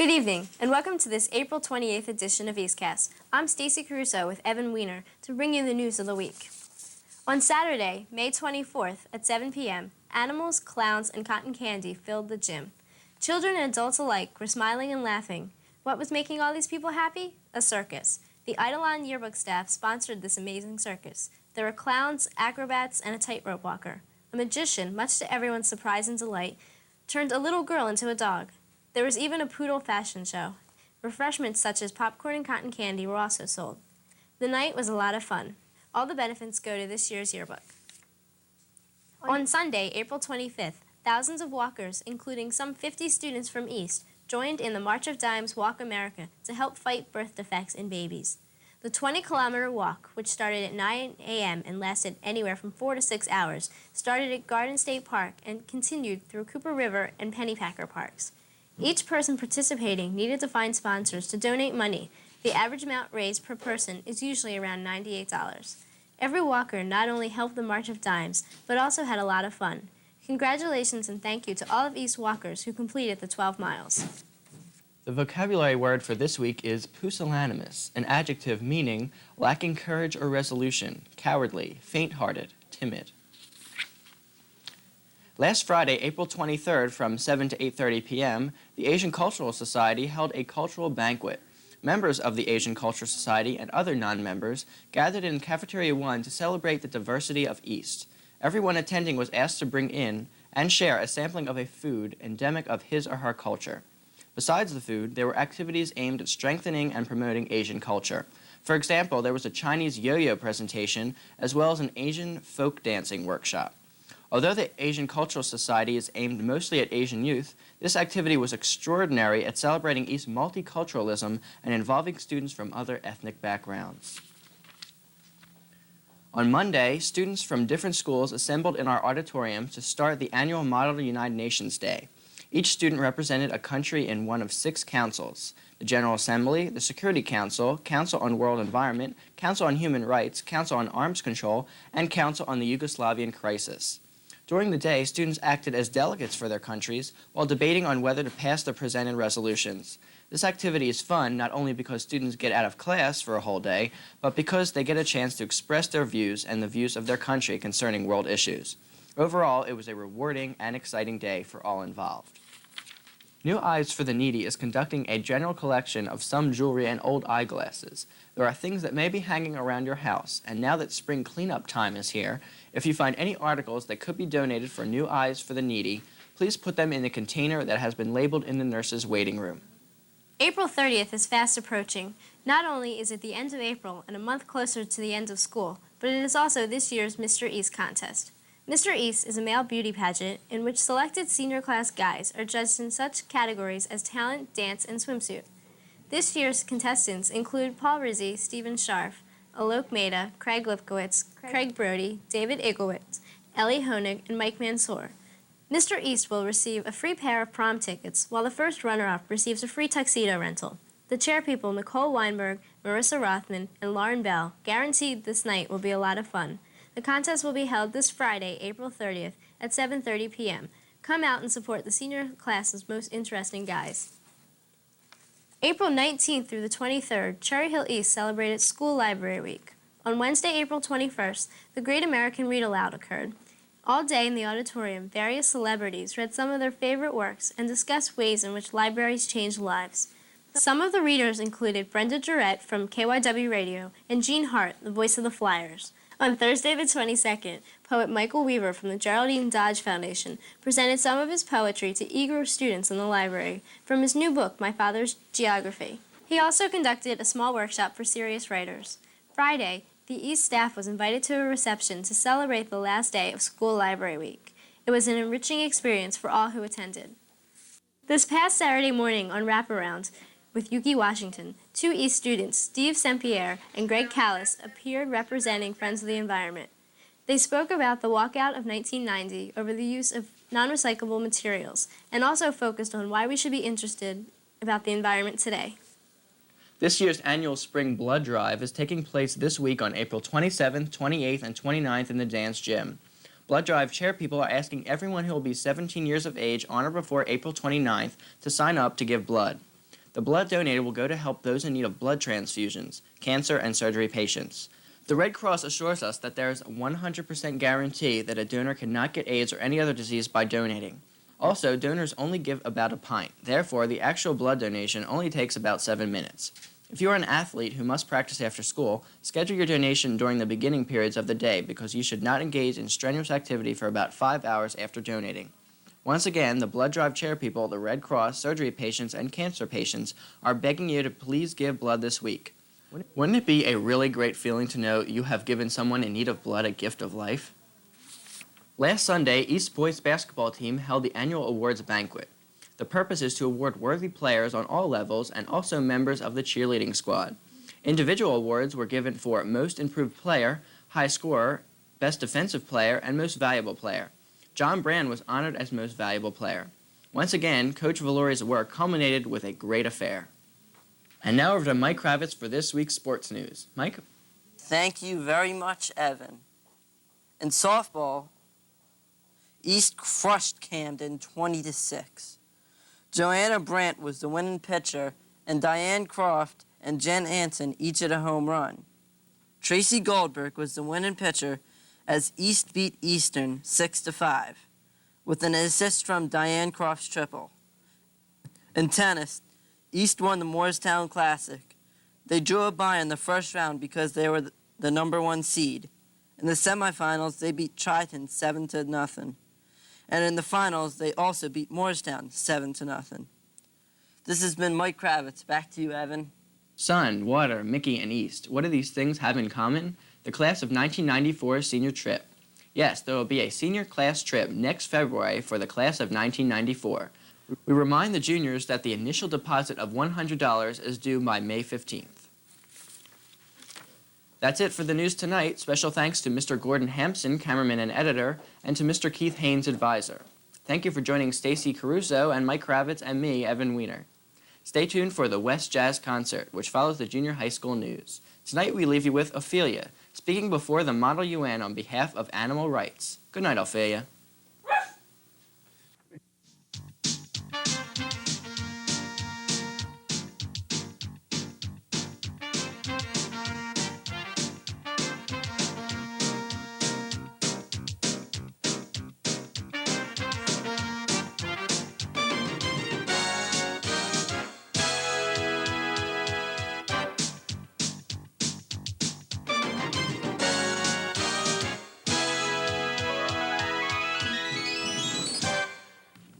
Good evening, and welcome to this April 28th edition of EastCast. I'm Stacy Caruso with Evan Weiner to bring you the news of the week. On Saturday, May 24th at 7 p.m., animals, clowns, and cotton candy filled the gym. Children and adults alike were smiling and laughing. What was making all these people happy? A circus. The Eidolon yearbook staff sponsored this amazing circus. There were clowns, acrobats, and a tightrope walker. A magician, much to everyone's surprise and delight, turned a little girl into a dog. There was even a poodle fashion show. Refreshments such as popcorn and cotton candy were also sold. The night was a lot of fun. All the benefits go to this year's yearbook. On Sunday, April 25th, thousands of walkers, including some 50 students from East, joined in the March of Dimes Walk America to help fight birth defects in babies. The 20-kilometer walk, which started at 9 a.m. and lasted anywhere from 4 to 6 hours, started at Garden State Park and continued through Cooper River and Pennypacker parks. Each person participating needed to find sponsors to donate money. The average amount raised per person is usually around $98. Every walker not only helped the March of Dimes, but also had a lot of fun. Congratulations and thank you to all of East walkers who completed the 12 miles. The vocabulary word for this week is pusillanimous, an adjective meaning lacking courage or resolution, cowardly, faint-hearted, timid. Last Friday, April 23rd, from 7 to 8:30 p.m., the Asian Cultural Society held a cultural banquet. Members of the Asian Cultural Society and other non-members gathered in Cafeteria 1 to celebrate the diversity of East. Everyone attending was asked to bring in and share a sampling of a food endemic of his or her culture. Besides the food, there were activities aimed at strengthening and promoting Asian culture. For example, there was a Chinese yo-yo presentation as well as an Asian folk dancing workshop. Although the Asian Cultural Society is aimed mostly at Asian youth, this activity was extraordinary at celebrating East multiculturalism and involving students from other ethnic backgrounds. On Monday, students from different schools assembled in our auditorium to start the annual Model United Nations Day. Each student represented a country in one of 6 councils: the General Assembly, the Security Council, Council on World Environment, Council on Human Rights, Council on Arms Control, and Council on the Yugoslavian Crisis. During the day, students acted as delegates for their countries while debating on whether to pass the presented resolutions. This activity is fun not only because students get out of class for a whole day, but because they get a chance to express their views and the views of their country concerning world issues. Overall, it was a rewarding and exciting day for all involved. New Eyes for the Needy is conducting a general collection of some jewelry and old eyeglasses. There are things that may be hanging around your house, and now that spring cleanup time is here, if you find any articles that could be donated for New Eyes for the Needy, please put them in the container that has been labeled in the nurse's waiting room. April 30th is fast approaching. Not only is it the end of April and a month closer to the end of school, but it is also this year's Mr. East contest. Mr. East is a male beauty pageant in which selected senior class guys are judged in such categories as talent, dance, and swimsuit. This year's contestants include Paul Rizzi, Stephen Scharf, Alok Mehta, Craig Lipkowitz, Craig Brody, David Igowitz, Ellie Honig, and Mike Mansour. Mr. East will receive a free pair of prom tickets, while the first runner-up receives a free tuxedo rental. The chairpeople Nicole Weinberg, Marissa Rothman, and Lauren Bell guaranteed this night will be a lot of fun. The contest will be held this Friday, April 30th at 7:30 p.m. Come out and support the senior class's most interesting guys. April 19th through the 23rd, Cherry Hill East celebrated School Library Week. On Wednesday, April 21st, the Great American Read Aloud occurred. All day in the auditorium, various celebrities read some of their favorite works and discussed ways in which libraries change lives. Some of the readers included Brenda Jarrett from KYW Radio and Jean Hart, the voice of the Flyers. On Thursday the 22nd, poet Michael Weaver from the Geraldine Dodge Foundation presented some of his poetry to eager students in the library from his new book, My Father's Geography. He also conducted a small workshop for serious writers. Friday, the East staff was invited to a reception to celebrate the last day of School Library Week. It was an enriching experience for all who attended. This past Saturday morning on Wraparound with Yuki Washington, 2 East students, Steve St-Pierre and Greg Callis, appeared representing Friends of the Environment. They spoke about the walkout of 1990 over the use of non-recyclable materials and also focused on why we should be interested about the environment today. This year's annual Spring Blood Drive is taking place this week on April 27th, 28th, and 29th in the Dance Gym. Blood Drive chairpeople are asking everyone who will be 17 years of age on or before April 29th to sign up to give blood. The blood donated will go to help those in need of blood transfusions, cancer, and surgery patients. The Red Cross assures us that there is a 100% guarantee that a donor cannot get AIDS or any other disease by donating. Also, donors only give about a pint. Therefore, the actual blood donation only takes about 7 minutes. If you are an athlete who must practice after school, schedule your donation during the beginning periods of the day because you should not engage in strenuous activity for about 5 hours after donating. Once again, the blood drive chair people, the Red Cross, surgery patients, and cancer patients are begging you to please give blood this week. Wouldn't it be a really great feeling to know you have given someone in need of blood a gift of life? Last Sunday, East Boys basketball team held the annual awards banquet. The purpose is to award worthy players on all levels and also members of the cheerleading squad. Individual awards were given for Most Improved Player, High Scorer, Best Defensive Player, and Most Valuable Player. John Brand was honored as Most Valuable Player. Once again, Coach Valori's work culminated with a great affair. And now over to Mike Kravitz for this week's sports news. Mike? Thank you very much, Evan. In softball, East crushed Camden 20-6. Joanna Brandt was the winning pitcher, and Diane Croft and Jen Anson each hit a home run. Tracy Goldberg was the winning pitcher as East beat Eastern 6-5, with an assist from Diane Croft's triple. In tennis, East won the Moorestown Classic. They drew a bye in the first round because they were the number 1 seed. In the semifinals, they beat Triton 7-0. And in the finals, they also beat Moorestown 7-0. This has been Mike Kravitz. Back to you, Evan. Sun, water, Mickey, and East. What do these things have in common? The class of 1994 senior trip. Yes, there will be a senior class trip next February for the class of 1994. We remind the juniors that the initial deposit of $100 is due by May 15th. That's it for the news tonight. Special thanks to Mr. Gordon Hampson, cameraman and editor, and to Mr. Keith Haynes, advisor. Thank you for joining Stacy Caruso and Mike Kravitz and me, Evan Weiner. Stay tuned for the West Jazz Concert, which follows the junior high school news. Tonight we leave you with Ophelia, speaking before the Model UN on behalf of animal rights. Good night, Ophelia.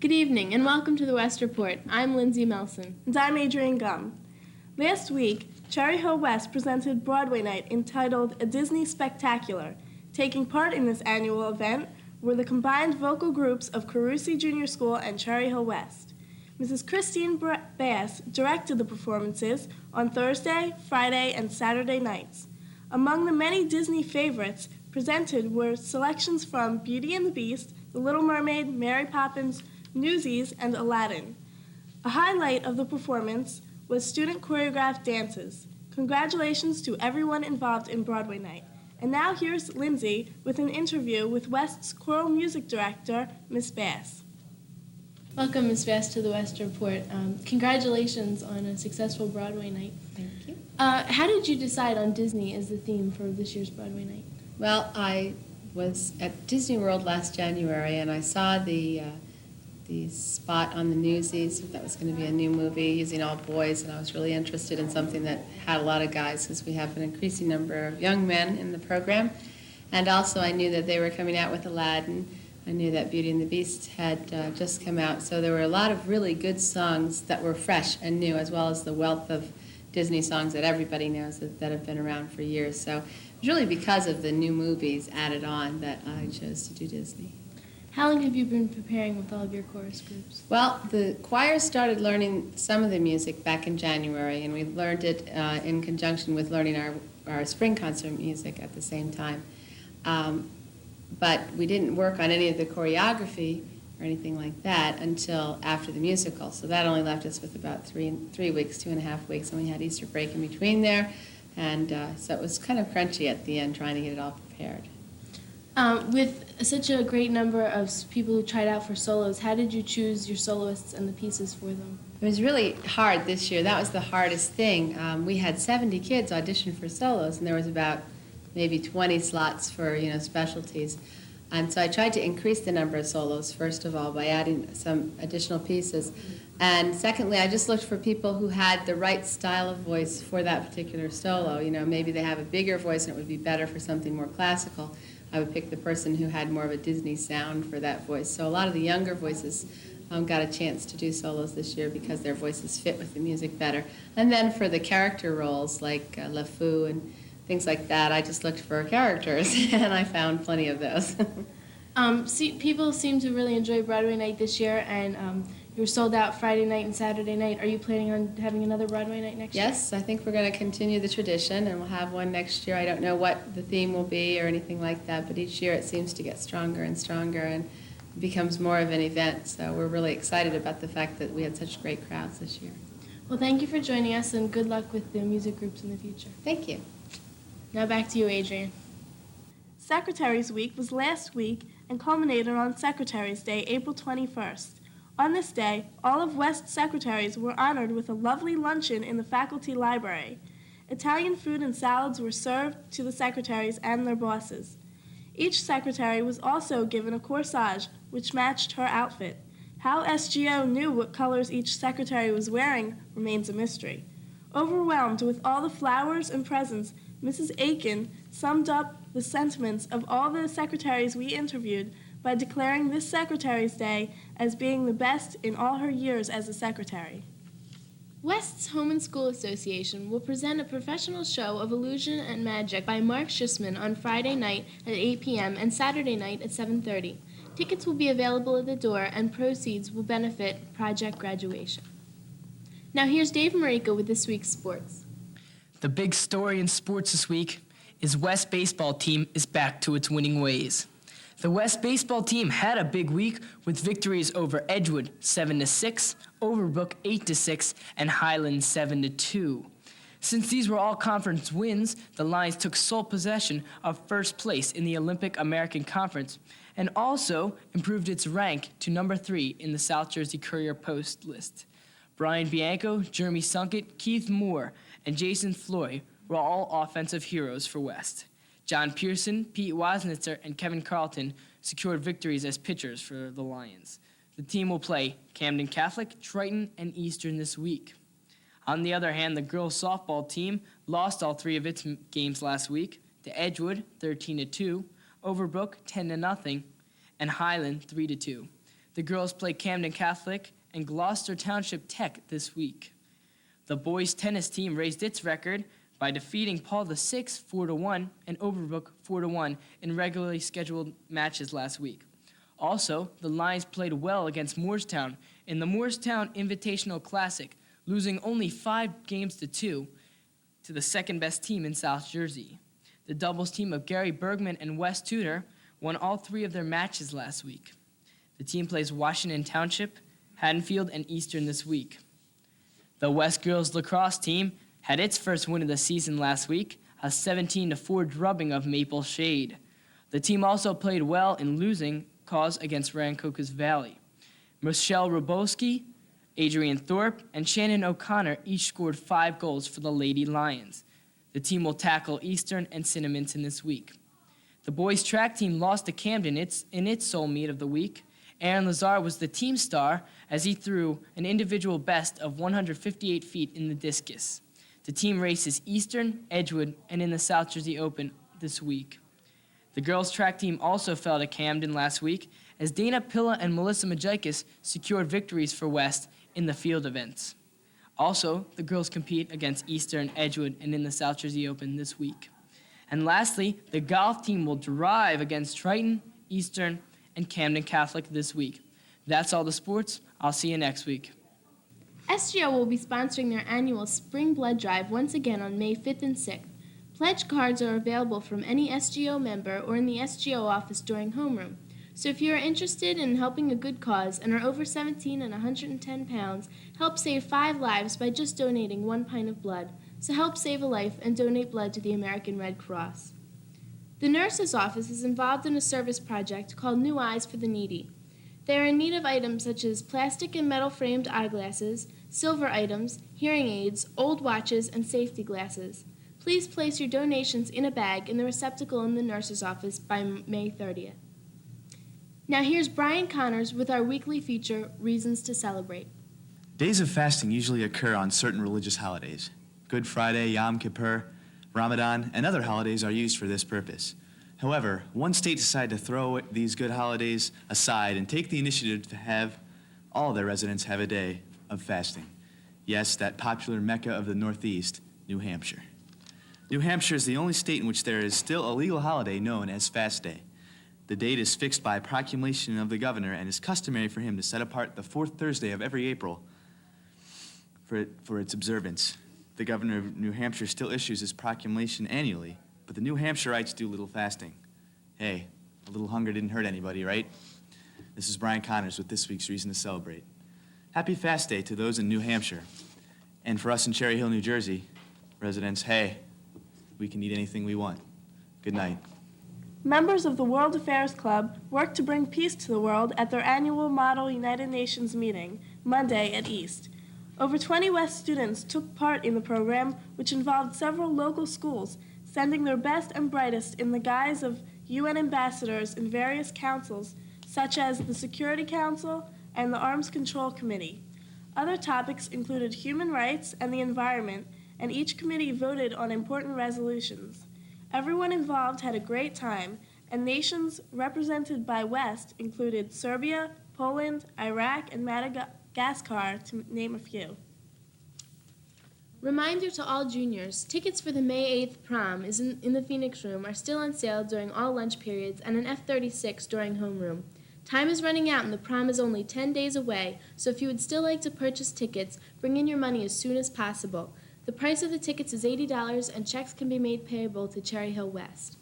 Good evening and welcome to the West Report. I'm Lindsay Melson. And I'm Adrienne Gum. Last week, Cherry Hill West presented Broadway night entitled A Disney Spectacular. Taking part in this annual event were the combined vocal groups of Carusi Junior School and Cherry Hill West. Mrs. Christine Bass directed the performances on Thursday, Friday, and Saturday nights. Among the many Disney favorites presented were selections from Beauty and the Beast, The Little Mermaid, Mary Poppins, Newsies, and Aladdin. A highlight of the performance was student choreographed dances. Congratulations to everyone involved in Broadway night. And now here's Lindsay with an interview with West's choral music director, Miss Bass. Welcome, Ms. Bass, to the West Report. Congratulations on a successful Broadway night. Thank you. How did you decide on Disney as the theme for this year's Broadway night? Well, I was at Disney World last January, and I saw the spot on the Newsies that was going to be a new movie using all boys, and I was really interested in something that had a lot of guys because we have an increasing number of young men in the program. And also I knew that they were coming out with Aladdin. I knew that Beauty and the Beast had just come out, so there were a lot of really good songs that were fresh and new, as well as the wealth of Disney songs that everybody knows that have been around for years. So it was really because of the new movies added on that I chose to do Disney. How long have you been preparing with all of your chorus groups? Well, the choir started learning some of the music back in January, and we learned it in conjunction with learning our spring concert music at the same time. But we didn't work on any of the choreography or anything like that until after the musical. So that only left us with about 3 weeks, 2.5 weeks, and we had Easter break in between there. And so it was kind of crunchy at the end trying to get it all prepared. With such a great number of people who tried out for solos, how did you choose your soloists and the pieces for them? It was really hard this year. That was the hardest thing. We had 70 kids audition for solos, and there was about maybe 20 slots for specialties. And so I tried to increase the number of solos, first of all, by adding some additional pieces. And secondly, I just looked for people who had the right style of voice for that particular solo. Maybe they have a bigger voice and it would be better for something more classical. I would pick the person who had more of a Disney sound for that voice. So a lot of the younger voices got a chance to do solos this year because their voices fit with the music better. And then for the character roles like LeFou and things like that, I just looked for characters and I found plenty of those. People seem to really enjoy Broadway night this year, and you're sold out Friday night and Saturday night. Are you planning on having another Broadway night next year? Yes, I think we're going to continue the tradition, and we'll have one next year. I don't know what the theme will be or anything like that, but each year it seems to get stronger and stronger and becomes more of an event. So we're really excited about the fact that we had such great crowds this year. Well, thank you for joining us, and good luck with the music groups in the future. Thank you. Now back to you, Adrian. Secretaries Week was last week and culminated on Secretaries Day, April 21st. On this day, all of West's secretaries were honored with a lovely luncheon in the faculty library. Italian food and salads were served to the secretaries and their bosses. Each secretary was also given a corsage which matched her outfit. How SGO knew what colors each secretary was wearing remains a mystery. Overwhelmed with all the flowers and presents, Mrs. Aiken summed up the sentiments of all the secretaries we interviewed by declaring this Secretary's Day as being the best in all her years as a secretary. West's Home and School Association will present a professional show of illusion and magic by Mark Schussman on Friday night at 8 p.m. and Saturday night at 7:30. Tickets will be available at the door, and proceeds will benefit Project Graduation. Now here's Dave Marika with this week's sports. The big story in sports this week is West baseball team is back to its winning ways. The West baseball team had a big week with victories over Edgewood 7-6, Overbrook 8-6, and Highland 7-2. Since these were all conference wins, the Lions took sole possession of first place in the Olympic American Conference and also improved its rank to number 3 in the South Jersey Courier-Post list. Brian Bianco, Jeremy Sunkett, Keith Moore, and Jason Floyd were all offensive heroes for West. John Pearson, Pete Wasnitzer, and Kevin Carlton secured victories as pitchers for the Lions. The team will play Camden Catholic, Triton, and Eastern this week. On the other hand, the girls softball team lost all 3 of its games last week to Edgewood 13-2, Overbrook 10-0, and Highland 3-2. The girls play Camden Catholic and Gloucester Township Tech this week. The boys tennis team raised its record by defeating Paul VI 4-1 and Overbrook 4-1 in regularly scheduled matches last week. Also, the Lions played well against Moorestown in the Moorestown Invitational Classic, losing only 5 games to 2 to the second-best team in South Jersey. The doubles team of Gary Bergman and Wes Tudor won all 3 of their matches last week. The team plays Washington Township, Haddonfield, and Eastern this week. The West girls lacrosse team had its first win of the season last week, a 17-4 drubbing of Maple Shade. The team also played well in losing cause against Rancocas Valley. Michelle Roboski, Adrian Thorpe, and Shannon O'Connor each scored 5 goals for the Lady Lions. The team will tackle Eastern and Cinnaminson this week. The boys track team lost to Camden in its sole meet of the week. Aaron Lazar was the team star as he threw an individual best of 158 feet in the discus. The team races Eastern, Edgewood, and in the South Jersey Open this week. The girls' track team also fell to Camden last week as Dana Pilla and Melissa Majikis secured victories for West in the field events. Also, the girls compete against Eastern, Edgewood, and in the South Jersey Open this week. And lastly, the golf team will drive against Triton, Eastern, and Camden Catholic this week. That's all the sports. I'll see you next week. SGO will be sponsoring their annual Spring Blood Drive once again on May 5th and 6th. Pledge cards are available from any SGO member or in the SGO office during homeroom. So if you are interested in helping a good cause and are over 17 and 110 pounds, help save 5 lives by just donating 1 pint of blood. So help save a life and donate blood to the American Red Cross. The nurse's office is involved in a service project called New Eyes for the Needy. They are in need of items such as plastic and metal framed eyeglasses, silver items, hearing aids, old watches, and safety glasses. Please place your donations in a bag in the receptacle in the nurse's office by May 30th. Now here's Brian Connors with our weekly feature, Reasons to Celebrate. Days of fasting usually occur on certain religious holidays. Good Friday, Yom Kippur, Ramadan, and other holidays are used for this purpose. However, one state decided to throw these good holidays aside and take the initiative to have all their residents have a day of fasting. Yes, that popular Mecca of the Northeast, New Hampshire. New Hampshire is the only state in which there is still a legal holiday known as Fast Day. The date is fixed by proclamation of the governor and is customary for him to set apart the fourth Thursday of every April for its observance. The governor of New Hampshire still issues his proclamation annually, but the New Hampshireites do little fasting. Hey, a little hunger didn't hurt anybody, right? This is Brian Connors with this week's Reason to Celebrate. Happy Fast Day to those in New Hampshire. And for us in Cherry Hill, New Jersey, residents, hey, we can eat anything we want. Good night. Members of the World Affairs Club work to bring peace to the world at their annual Model United Nations meeting, Monday at East. Over 20 West students took part in the program, which involved several local schools, sending their best and brightest in the guise of UN ambassadors in various councils, such as the Security Council and the Arms Control Committee. Other topics included human rights and the environment, and each committee voted on important resolutions. Everyone involved had a great time, and nations represented by West included Serbia, Poland, Iraq, and Madagascar, to name a few. Reminder to all juniors, tickets for the May 8th prom in the Phoenix Room are still on sale during all lunch periods and an F-36 during homeroom. Time is running out and the prom is only 10 days away, so if you would still like to purchase tickets, bring in your money as soon as possible. The price of the tickets is $80 and checks can be made payable to Cherry Hill West.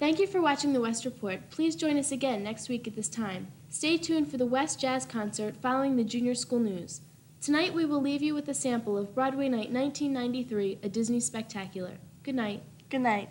Thank you for watching the West Report. Please join us again next week at this time. Stay tuned for the West Jazz Concert following the junior school news. Tonight we will leave you with a sample of Broadway Night 1993, a Disney Spectacular. Good night. Good night.